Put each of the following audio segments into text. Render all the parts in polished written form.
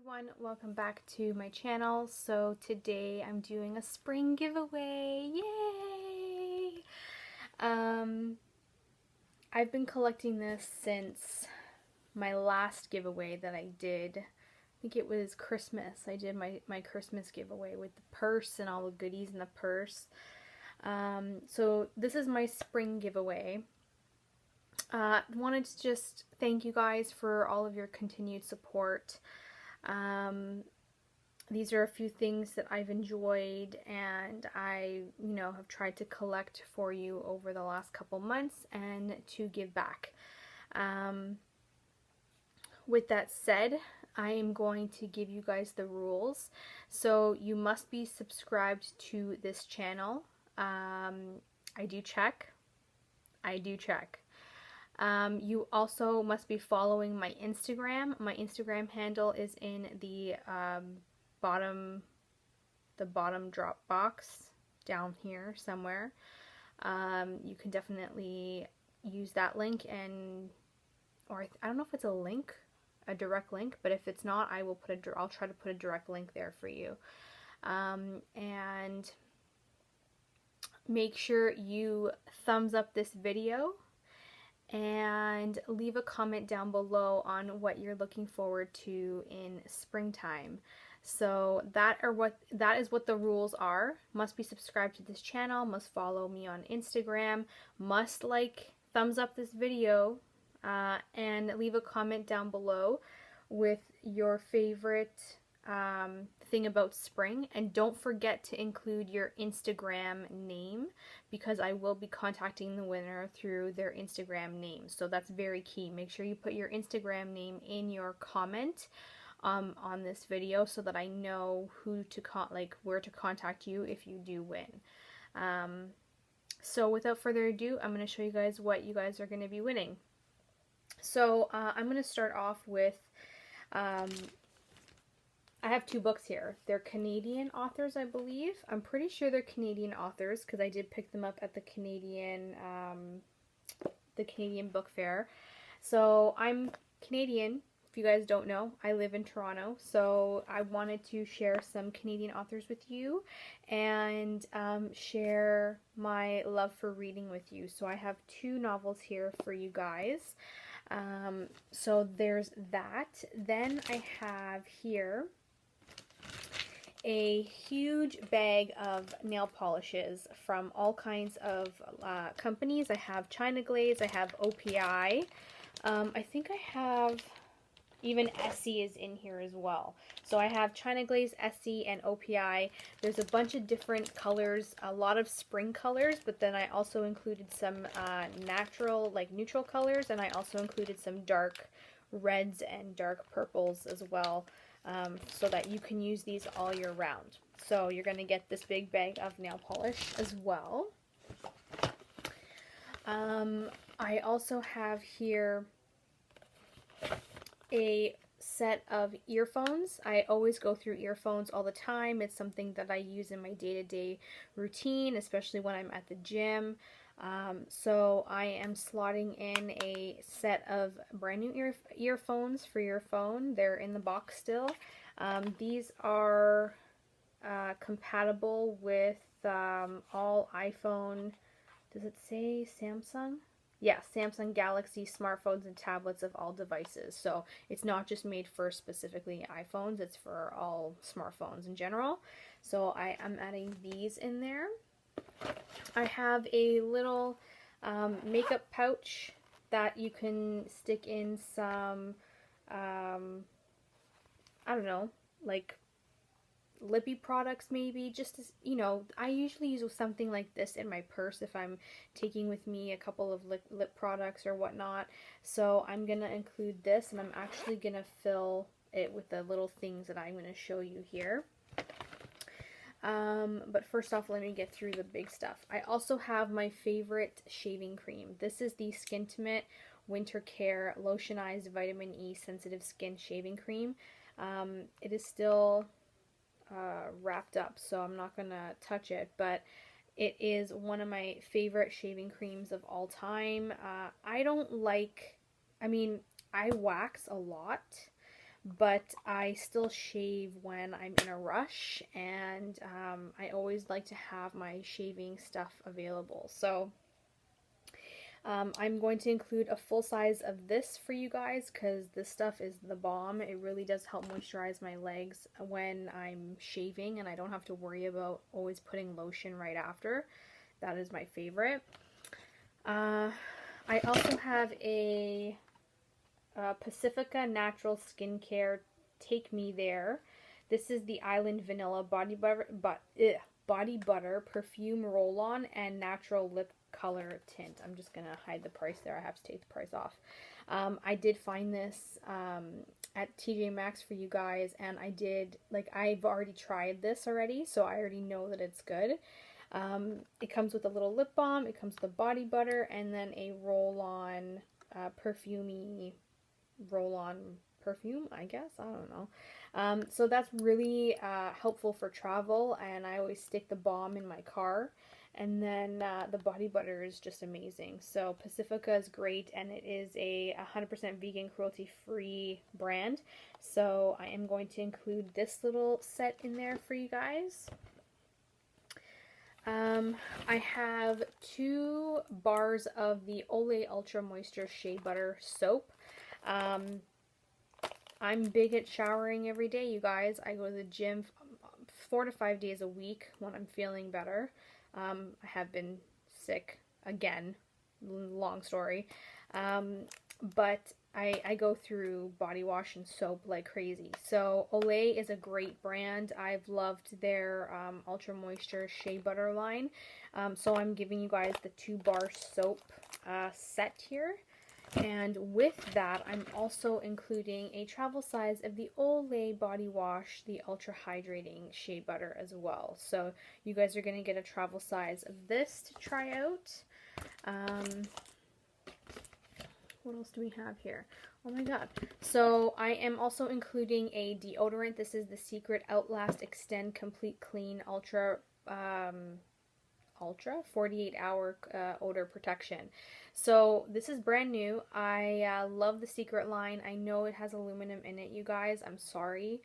Everyone, welcome back to my channel. So today I'm doing a spring giveaway. Yay! I've been collecting this since my last giveaway that I did. I think it was Christmas. I did my Christmas giveaway with the purse and all the goodies in the purse. So this is my spring giveaway. Wanted to just thank you guys for all of your continued support. These are a few things that I've enjoyed and I, have tried to collect for you over the last couple months and to give back. With that said, I am going to give you guys the rules. So you must be subscribed to this channel. I do check. You also must be following my Instagram. My Instagram handle is in the bottom drop box down here somewhere. You can definitely use that link, or I don't know if it's a direct link, but if it's not, I'll try to put a direct link there for you. And make sure you thumbs up this video and leave a comment down below on what you're looking forward to in springtime. So that is what the rules are. Must be subscribed to this channel, must follow me on Instagram, must thumbs up this video, and leave a comment down below with your favorite thing about spring, and don't forget to include your Instagram name, because I will be contacting the winner through their Instagram name. So that's very key. Make sure you put your Instagram name in your comment on this video so that I know where to contact you if you do win. So without further ado, I'm going to show you guys what you guys are going to be winning. So I'm going to start off with I have two books here. They're Canadian authors, I believe. I'm pretty sure they're Canadian authors because I did pick them up at the Canadian Book Fair. So I'm Canadian. If you guys don't know, I live in Toronto. So I wanted to share some Canadian authors with you and share my love for reading with you. So I have two novels here for you guys. So there's that. Then I have here a huge bag of nail polishes from all kinds of companies. I have China Glaze, I have OPI, I think I have even Essie is in here as well. So I have China Glaze, Essie, and OPI. There's a bunch of different colors, a lot of spring colors, but then I also included some natural, neutral colors, and I also included some dark reds and dark purples as well. So that you can use these all year round. So you're going to get this big bag of nail polish as well. I also have here a set of earphones. I always go through earphones all the time. It's something that I use in my day-to-day routine, especially when I'm at the gym. So I am slotting in a set of brand new earphones for your phone. They're in the box still. These are compatible with all iPhone, does it say Samsung? Yeah, Samsung Galaxy smartphones and tablets of all devices. So it's not just made for specifically iPhones, it's for all smartphones in general. So I am adding these in there. I have a little makeup pouch that you can stick in some, I don't know, lippy products maybe, just as, I usually use something like this in my purse if I'm taking with me a couple of lip products or whatnot. So I'm going to include this, and I'm actually going to fill it with the little things that I'm going to show you here. But first off, let me get through the big stuff. I also have my favorite shaving cream. This is the Skintimate Winter Care Lotionized Vitamin E Sensitive Skin Shaving Cream. It is still wrapped up, so I'm not gonna touch it, but it is one of my favorite shaving creams of all time. I wax a lot, but I still shave when I'm in a rush, and I always like to have my shaving stuff available. So I'm going to include a full size of this for you guys because this stuff is the bomb. It really does help moisturize my legs when I'm shaving, and I don't have to worry about always putting lotion right after. That is my favorite. I also have a Pacifica Natural Skincare Take Me There. This is the Island Vanilla Body Butter Perfume Roll-On and Natural Lip Color Tint. I'm just going to hide the price there. I have to take the price off. I did find this at TJ Maxx for you guys, and I've already tried this already, so I already know that it's good. It comes with a little lip balm, it comes with a body butter, and then a roll-on perfumey roll-on perfume, I guess. I don't know. So that's really helpful for travel, and I always stick the balm in my car. And then the body butter is just amazing. So Pacifica is great, and it is a 100% vegan, cruelty-free brand. So I am going to include this little set in there for you guys. I have 2 bars of the Olay Ultra Moisture Shea Butter Soap. I'm big at showering every day, you guys. I go to the gym 4 to 5 days a week when I'm feeling better. I have been sick again, long story. But I go through body wash and soap like crazy. So Olay is a great brand. I've loved their Ultra Moisture Shea Butter line. So I'm giving you guys the 2-bar soap set here. And with that, I'm also including a travel size of the Olay Body Wash, the Ultra Hydrating Shea Butter as well. So you guys are going to get a travel size of this to try out. What else do we have here? Oh my god. So I am also including a deodorant. This is the Secret Outlast Extend Complete Clean Ultra 48-hour odor protection. So this is brand new. I love the Secret line. I know it has aluminum in it, you guys. I'm sorry.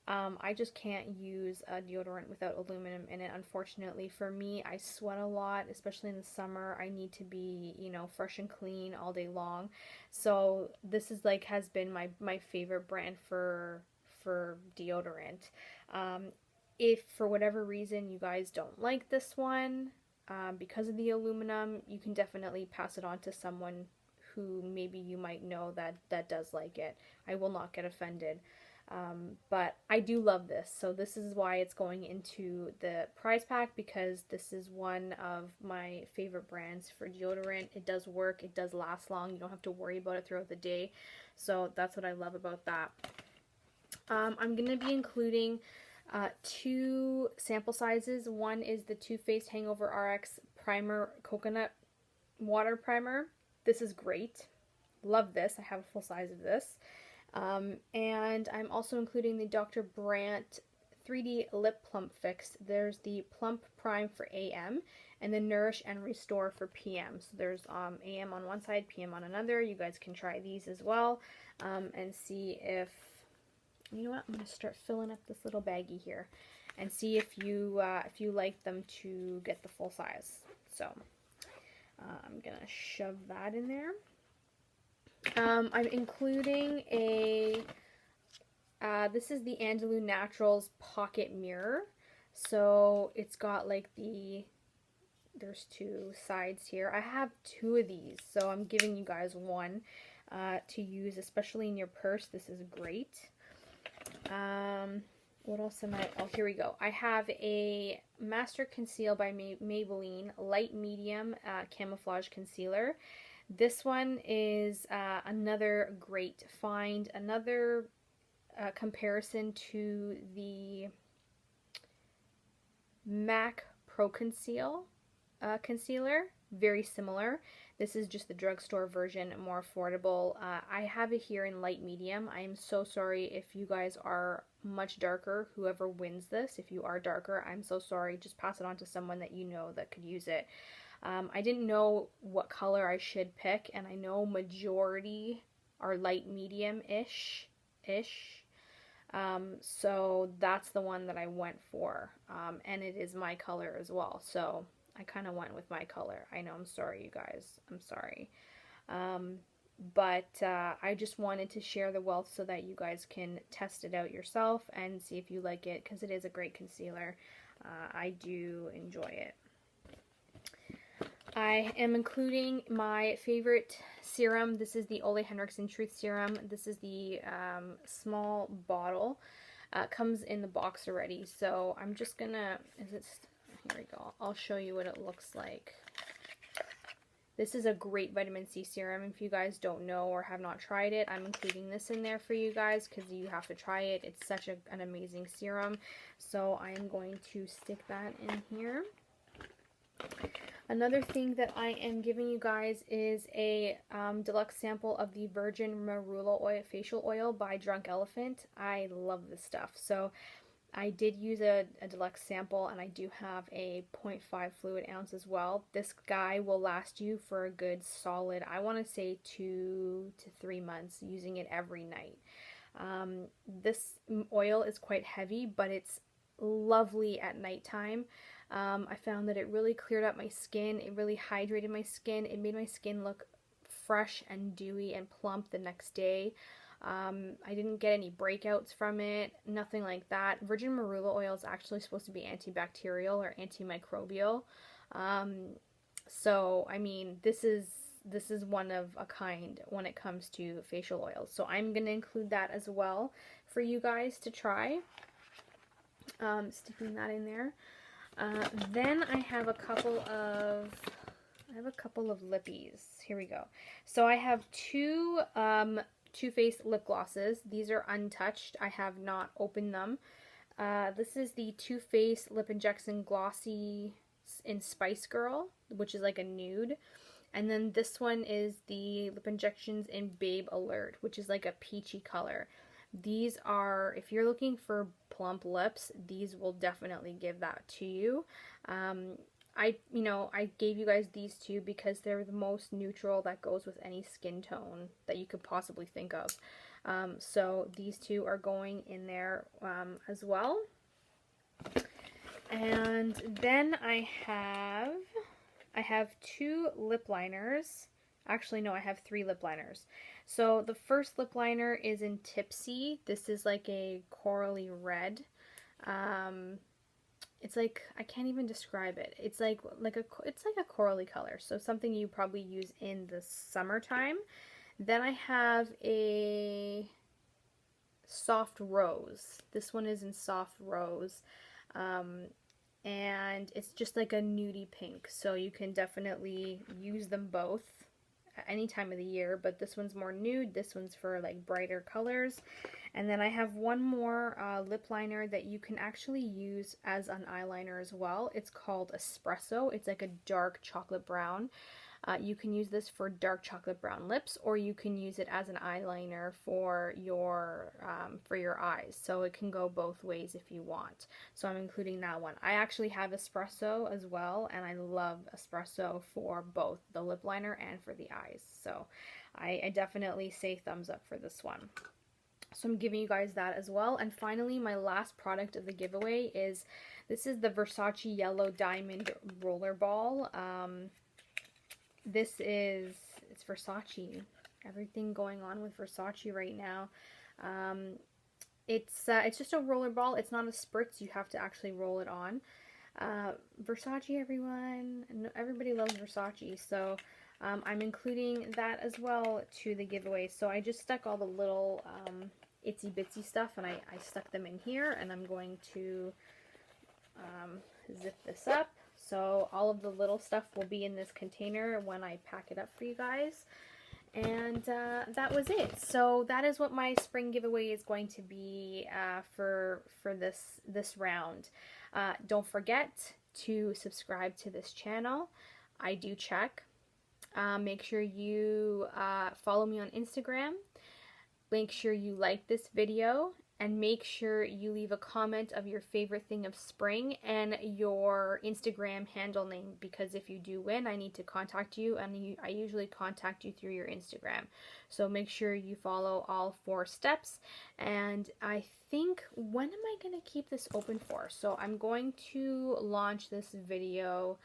I just can't use a deodorant without aluminum in it, unfortunately. For me, I sweat a lot, especially in the summer. I need to be, you know, fresh and clean all day long. So this is has been my favorite brand for deodorant. If for whatever reason you guys don't like this one, because of the aluminum, you can definitely pass it on to someone who maybe you might know that does like it. I will not get offended. But I do love this, so this is why it's going into the prize pack, because this is one of my favorite brands for deodorant. It does work, it does last long, you don't have to worry about it throughout the day, so that's what I love about that. I'm going to be including 2 sample sizes. One is the Too Faced Hangover RX Primer Coconut Water Primer. This is great. Love this. I have a full size of this. And I'm also including the Dr. Brandt 3D Lip Plump Fix. There's the Plump Prime for AM and the Nourish and Restore for PM. So there's AM on one side, PM on another. You guys can try these as well and see if, you know what, I'm going to start filling up this little baggie here and see if you like them to get the full size. So I'm going to shove that in there. I'm including a, this is the Andalou Naturals Pocket Mirror. So it's got there's 2 sides here. I have 2 of these, so I'm giving you guys one to use, especially in your purse. This is great. What else am I, oh, here we go. I have a Master Conceal by Maybelline Light Medium Camouflage Concealer. This one is another great find, another comparison to the MAC Pro Conceal concealer. Very similar. This is just the drugstore version, more affordable. I have it here in light medium. I am so sorry if you guys are much darker, whoever wins this. If you are darker, I'm so sorry. Just pass it on to someone that you know that could use it. I didn't know what color I should pick, and I know majority are light medium-ish. So that's the one that I went for, and it is my color as well, so I kind of went with my color. I know, I'm sorry you guys, I'm sorry. But I just wanted to share the wealth so that you guys can test it out yourself and see if you like it, because it is a great concealer. I do enjoy it. I am including my favorite serum. This is the Ole Henriksen Truth Serum. This is the small bottle. Comes in the box already, so I'm just gonna, here we go, I'll show you what it looks like. This is a great vitamin C serum. If you guys don't know or have not tried it, I'm including this in there for you guys because you have to try it. It's such an amazing serum. So I am going to stick that in here. Another thing that I am giving you guys is a deluxe sample of the Virgin Marula oil, facial oil by Drunk Elephant. I love this stuff. So I did use a deluxe sample, and I do have a 0.5 fluid ounce as well. This guy will last you for a good solid, I want to say 2 to 3 months, using it every night. This oil is quite heavy, but it's lovely at nighttime. I found that it really cleared up my skin. It really hydrated my skin. It made my skin look fresh and dewy and plump the next day. I didn't get any breakouts from it, nothing like that. Virgin Marula oil is actually supposed to be antibacterial or antimicrobial. So, I mean, this is one of a kind when it comes to facial oils. So I'm going to include that as well for you guys to try. Sticking that in there. Then I have a couple of lippies. Here we go. So I have two Too Faced lip glosses. These are untouched. I have not opened them. This is the Too Faced Lip Injection Glossy in Spice Girl, which is like a nude. And then this one is the Lip Injections in Babe Alert, which is like a peachy color. These are, if you're looking for plump lips, these will definitely give that to you. I gave you guys these two because they're the most neutral that goes with any skin tone that you could possibly think of. So these two are going in there as well. And then I have two lip liners. Actually, no, I have 3 lip liners. So the first lip liner is in Tipsy. This is like a corally red. It's like, I can't even describe it. It's like a corally color. So something you probably use in the summertime. Then I have a soft rose. This one is in soft rose. And it's just like a nudie pink. So you can definitely use them both at any time of the year, but this one's more nude, this one's for like brighter colors. And then I have one more lip liner that you can actually use as an eyeliner as well. It's called Espresso. It's like a dark chocolate brown. You can use this for dark chocolate brown lips, or you can use it as an eyeliner for your eyes. So it can go both ways if you want. So I'm including that one. I actually have Espresso as well, and I love Espresso for both the lip liner and for the eyes. So I definitely say thumbs up for this one. So I'm giving you guys that as well. And finally, my last product of the giveaway is, this is the Versace Yellow Diamond Rollerball. It's Versace. Everything going on with Versace right now. It's just a roller ball. It's not a spritz. You have to actually roll it on. Versace, everyone. Everybody loves Versace. So I'm including that as well to the giveaway. So I just stuck all the little itsy bitsy stuff, and I stuck them in here, and I'm going to zip this up. So all of the little stuff will be in this container when I pack it up for you guys. And that was it. So that is what my spring giveaway is going to be for this round. Don't forget to subscribe to this channel. I do check. Make sure you follow me on Instagram. Make sure you like this video and make sure you leave a comment of your favorite thing of spring and your Instagram handle name, because if you do win, I need to contact you, and I usually contact you through your Instagram. So make sure you follow all 4 steps. And I think, when am I going to keep this open for? So I'm going to launch this video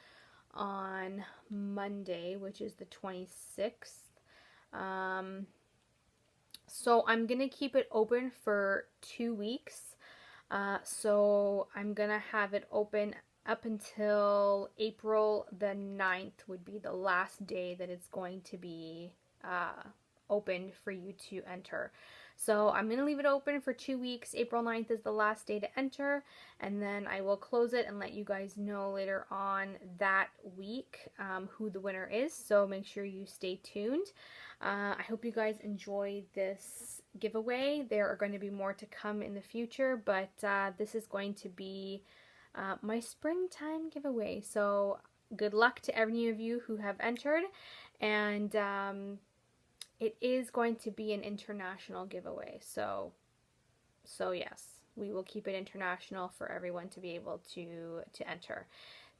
on Monday, which is the 26th. So I'm going to keep it open for 2 weeks. So I'm going to have it open up until April the 9th would be the last day that it's going to be open for you to enter. So I'm going to leave it open for 2 weeks. April 9th is the last day to enter, and then I will close it and let you guys know later on that week who the winner is. So make sure you stay tuned. I hope you guys enjoyed this giveaway. There are going to be more to come in the future, but this is going to be my springtime giveaway. So good luck to any of you who have entered, and it is going to be an international giveaway. So yes, we will keep it international for everyone to be able to enter.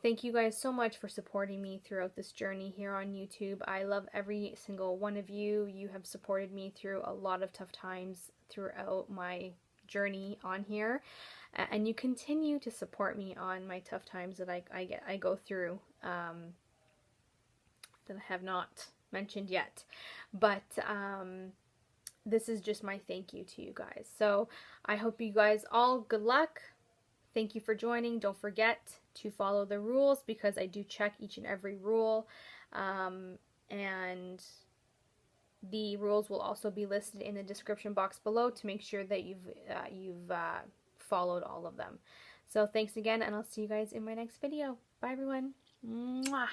Thank you guys so much for supporting me throughout this journey here on YouTube. I love every single one of you. You have supported me through a lot of tough times throughout my journey on here, and you continue to support me on my tough times that I go through that I have not mentioned yet. But this is just my thank you to you guys. So I hope you guys all good luck. Thank you for joining. Don't forget to follow the rules, because I do check each and every rule, and the rules will also be listed in the description box below to make sure that you've followed all of them. So thanks again, and I'll see you guys in my next video. Bye everyone. Mwah.